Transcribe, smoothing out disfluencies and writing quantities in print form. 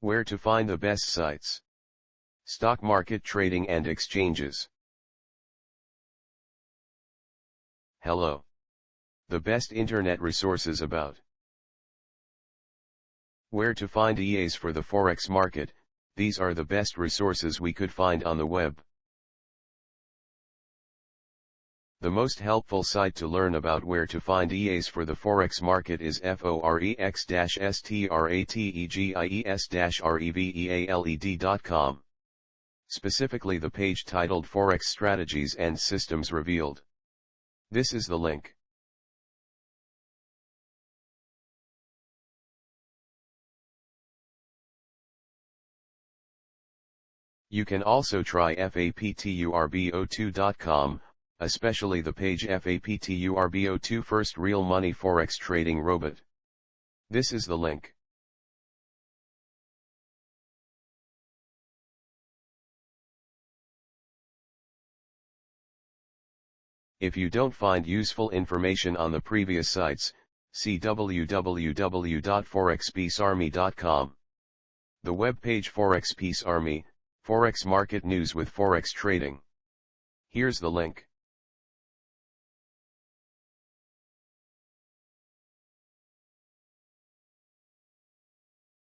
Where to find the best sites. Stock market trading and exchanges. Hello. The best internet resources about where to find EAs for the Forex market. These are the best resources we could find on the web. The most helpful site to learn about where to find EAs for the Forex market is forex-strategies-revealed.com. Specifically the page titled Forex Strategies and Systems Revealed. This is the link. You can also try FAPTURBO2.com, especially the page FAPTURBO2 First Real Money Forex Trading Robot. This is the link. If you don't find useful information on the previous sites, see www.forexpeacearmy.com. The web page Forex Peace Army, Forex Market News with Forex Trading. Here's the link.